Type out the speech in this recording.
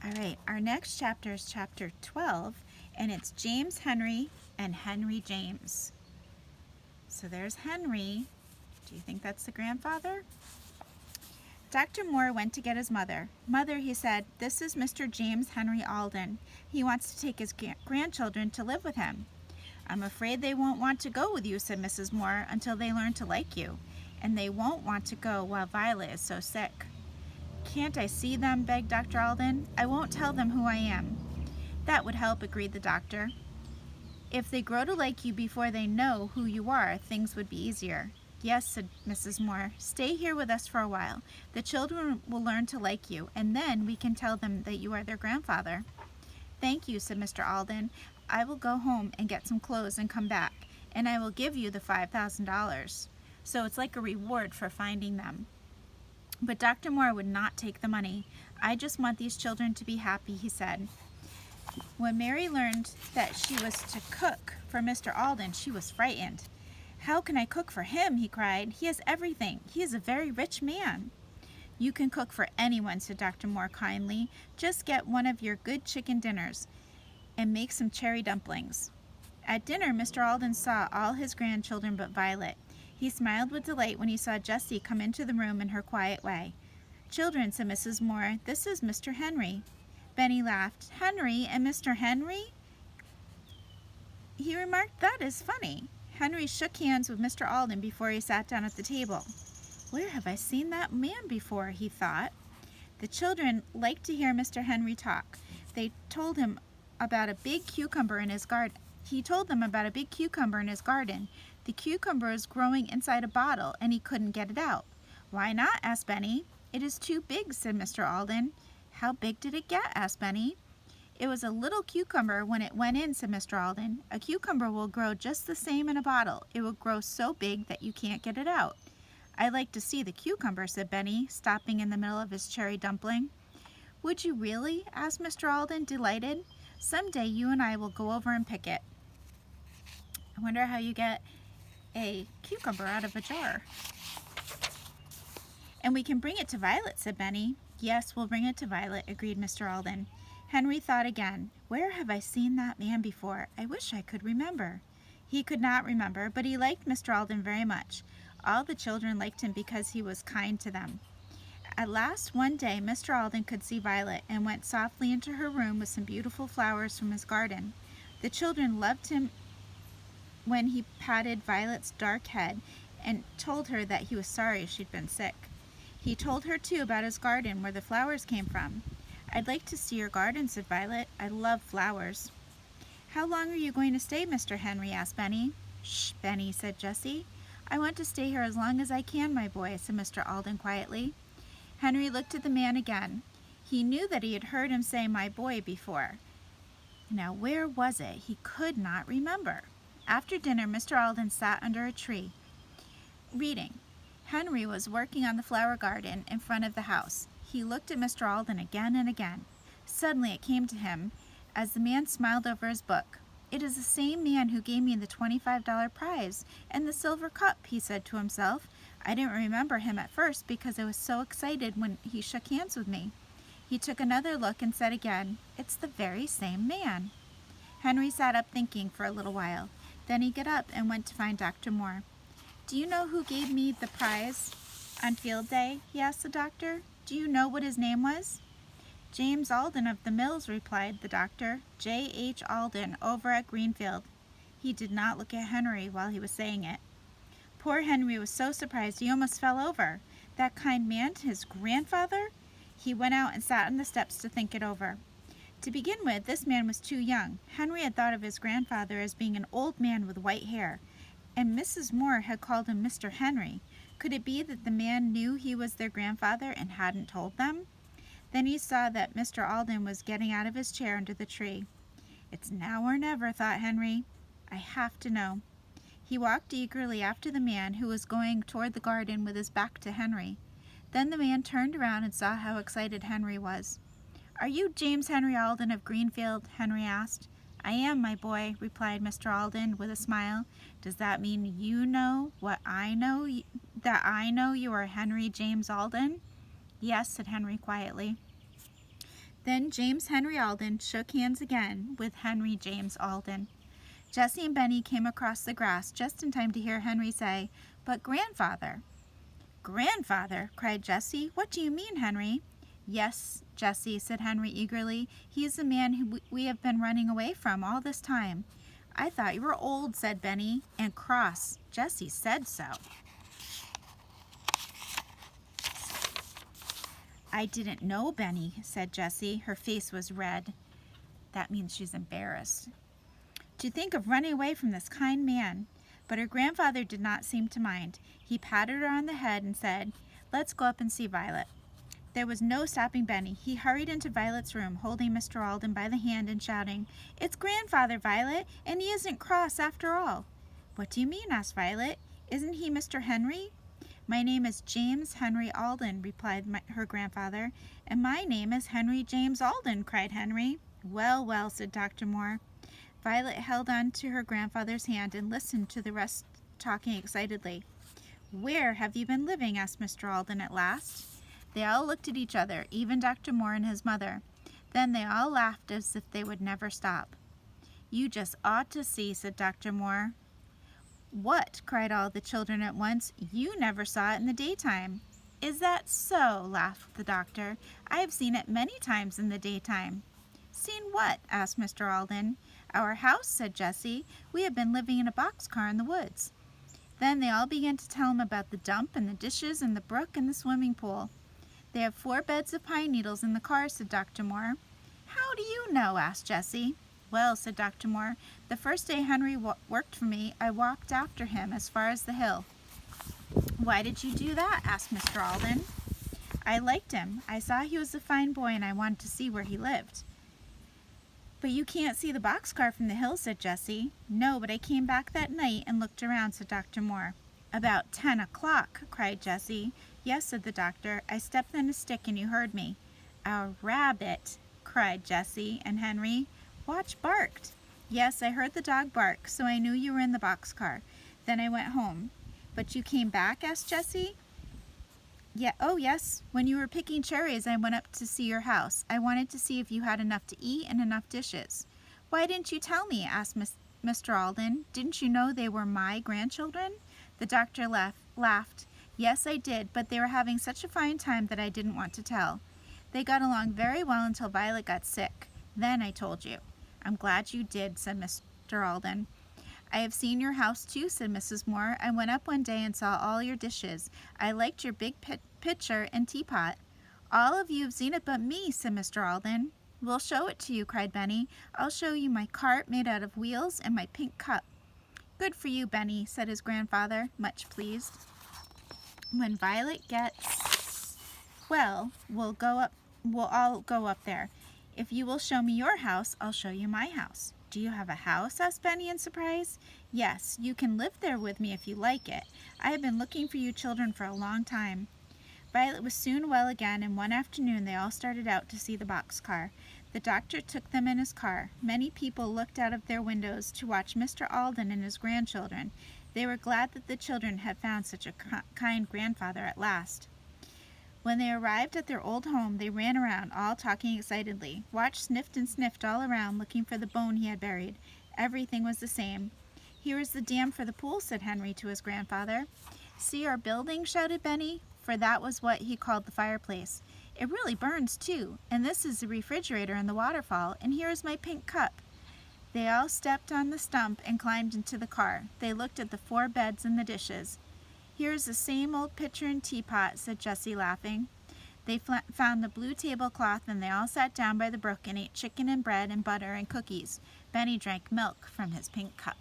All right, our next chapter is chapter 12, and it's James Henry and Henry James. So there's Henry. Do you think that's the grandfather? Dr. Moore went to get his mother. Mother, he said, this is Mr. James Henry Alden. He wants to take his grandchildren to live with him. I'm afraid they won't want to go with you, said Mrs. Moore, until they learn to like you. And they won't want to go while Violet is so sick. Can't I see them? Begged Dr. Alden. I won't tell them who I am. That would help, agreed the doctor. If they grow to like you before they know who you are, things would be easier. Yes, said Mrs. Moore. Stay here with us for a while. The children will learn to like you, and then we can tell them that you are their grandfather. Thank you, said Mr. Alden. I will go home and get some clothes and come back, and I will give you the $5,000. So it's like a reward for finding them. But Dr. Moore would not take the money. I just want these children to be happy, he said. When Mary learned that she was to cook for Mr. Alden, she was frightened. How can I cook for him? He cried. He has everything. He is a very rich man. You can cook for anyone, said Dr. Moore kindly. Just get one of your good chicken dinners and make some cherry dumplings. At dinner, Mr. Alden saw all his grandchildren but Violet. He smiled with delight when he saw Jessie come into the room in her quiet way. Children, said Mrs. Moore, this is Mr. Henry. Benny laughed. Henry and Mr. Henry? He remarked, that is funny. Henry shook hands with Mr. Alden before he sat down at the table. Where have I seen that man before? He thought. The children liked to hear Mr. Henry talk. They told him about a big cucumber in his garden. He told them about a big cucumber in his garden. The cucumber is growing inside a bottle, and he couldn't get it out. Why not? Asked Benny. It is too big, said Mr. Alden. How big did it get? Asked Benny. It was a little cucumber when it went in, said Mr. Alden. A cucumber will grow just the same in a bottle. It will grow so big that you can't get it out. I'd like to see the cucumber, said Benny, stopping in the middle of his cherry dumpling. Would you really? Asked Mr. Alden, delighted. Someday you and I will go over and pick it. I wonder how you get a cucumber out of a jar. And we can bring it to Violet, said Benny. Yes, we'll bring it to Violet, agreed Mr. Alden. Henry thought again. Where have I seen that man before? I wish I could remember. He could not remember, but he liked Mr. Alden very much. All the children liked him because he was kind to them. At last, one day, Mr. Alden could see Violet and went softly into her room with some beautiful flowers from his garden. The children loved him when he patted Violet's dark head and told her that he was sorry she'd been sick. He told her, too, about his garden where the flowers came from. I'd like to see your garden, said Violet. I love flowers. How long are you going to stay, Mr. Henry? Asked Benny. Shh, Benny, said Jessie. I want to stay here as long as I can, my boy, said Mr. Alden quietly. Henry looked at the man again. He knew that he had heard him say my boy before. Now where was it? He could not remember. After dinner, Mr. Alden sat under a tree, reading. Henry was working on the flower garden in front of the house. He looked at Mr. Alden again and again. Suddenly it came to him as the man smiled over his book. It is the same man who gave me the $25 prize and the silver cup, he said to himself. I didn't remember him at first because I was so excited when he shook hands with me. He took another look and said again, it's the very same man. Henry sat up thinking for a little while. Then he got up and went to find Dr. Moore. Do you know who gave me the prize on field day? He asked the doctor. Do you know what his name was? James Alden of the Mills, replied the doctor. J.H. Alden, over at Greenfield. He did not look at Henry while he was saying it. Poor Henry was so surprised he almost fell over. That kind man, his grandfather? He went out and sat on the steps to think it over. To begin with, this man was too young. Henry had thought of his grandfather as being an old man with white hair, and Mrs. Moore had called him Mr. Henry. Could it be that the man knew he was their grandfather and hadn't told them? Then he saw that Mr. Alden was getting out of his chair under the tree. It's now or never, thought Henry. I have to know. He walked eagerly after the man who was going toward the garden with his back to Henry. Then the man turned around and saw how excited Henry was. Are you James Henry Alden of Greenfield? Henry asked. I am, my boy, replied Mr. Alden with a smile. Does that mean you know what I know, that I know you are Henry James Alden? Yes, said Henry quietly. Then James Henry Alden shook hands again with Henry James Alden. Jessie and Benny came across the grass just in time to hear Henry say, "But grandfather." "Grandfather?" cried Jessie. "What do you mean, Henry?" "Yes, Jessie," said Henry eagerly. "He is the man who we have been running away from all this time." "I thought you were old," said Benny, "and cross. Jessie said so." "I didn't know, Benny," said Jessie. Her face was red. That means she's embarrassed. "To think of running away from this kind man." But her grandfather did not seem to mind. He patted her on the head and said, "Let's go up and see Violet." There was no stopping Benny. He hurried into Violet's room, holding Mr. Alden by the hand and shouting, "It's grandfather, Violet, and he isn't cross after all." "What do you mean?" asked Violet. "Isn't he Mr. Henry?" "My name is James Henry Alden," replied her grandfather. "And my name is Henry James Alden," cried Henry. "Well, well," said Dr. Moore. Violet held on to her grandfather's hand and listened to the rest talking excitedly. "Where have you been living?" asked Mr. Alden at last. They all looked at each other, even Dr. Moore and his mother. Then they all laughed as if they would never stop. "You just ought to see," said Dr. Moore. "What?" cried all the children at once. "You never saw it in the daytime." "Is that so?" laughed the doctor. "I have seen it many times in the daytime." "Seen what?" asked Mr. Alden. "Our house," said Jessie. "We have been living in a boxcar in the woods." Then they all began to tell him about the dump and the dishes and the brook and the swimming pool. "They have 4 beds of pine needles in the car," said Dr. Moore. "How do you know?" asked Jessie. "Well," said Dr. Moore, "the first day Henry worked for me, I walked after him as far as the hill." "Why did you do that?" asked Mr. Alden. "I liked him. I saw he was a fine boy and I wanted to see where he lived." "But you can't see the boxcar from the hill," said Jessie. "No, but I came back that night and looked around," said Dr. Moore. "About 10 o'clock, cried Jessie. "Yes," said the doctor. "I stepped on a stick and you heard me." "A rabbit," cried Jessie and Henry. "Watch barked." "Yes, I heard the dog bark, so I knew you were in the boxcar. Then I went home." "But you came back?" asked Jessie. "Yeah, oh yes. When you were picking cherries, I went up to see your house. I wanted to see if you had enough to eat and enough dishes." "Why didn't you tell me?" asked Mr. Alden. "Didn't you know they were my grandchildren?" The doctor laughed. "Yes, I did, but they were having such a fine time that I didn't want to tell. They got along very well until Violet got sick. Then I told you." "I'm glad you did," said Mr. Alden. "I have seen your house too," said Mrs. Moore. "I went up one day and saw all your dishes. I liked your big pitcher and teapot." "All of you have seen it but me," said Mr. Alden. "We'll show it to you," cried Benny. "I'll show you my cart made out of wheels and my pink cup." "Good for you, Benny," said his grandfather, much pleased. "When Violet gets well, we'll all go up there. If you will show me your house, I'll show you my house." "Do you have a house?" asked Benny in surprise. "Yes, you can live there with me if you like it. I have been looking for you children for a long time." Violet was soon well again, and one afternoon they all started out to see the boxcar. The doctor took them in his car. Many people looked out of their windows to watch Mr. Alden and his grandchildren. They were glad that the children had found such a kind grandfather at last. When they arrived at their old home, they ran around, all talking excitedly. Watch sniffed and sniffed all around, looking for the bone he had buried. Everything was the same. "Here is the dam for the pool," said Henry to his grandfather. "See our building?" shouted Benny, for that was what he called the fireplace. "It really burns, too. And this is the refrigerator and the waterfall, and here is my pink cup." They all stepped on the stump and climbed into the car. They looked at the 4 beds and the dishes. "Here is the same old pitcher and teapot," said Jessie, laughing. They found the blue tablecloth, and they all sat down by the brook and ate chicken and bread and butter and cookies. Benny drank milk from his pink cup.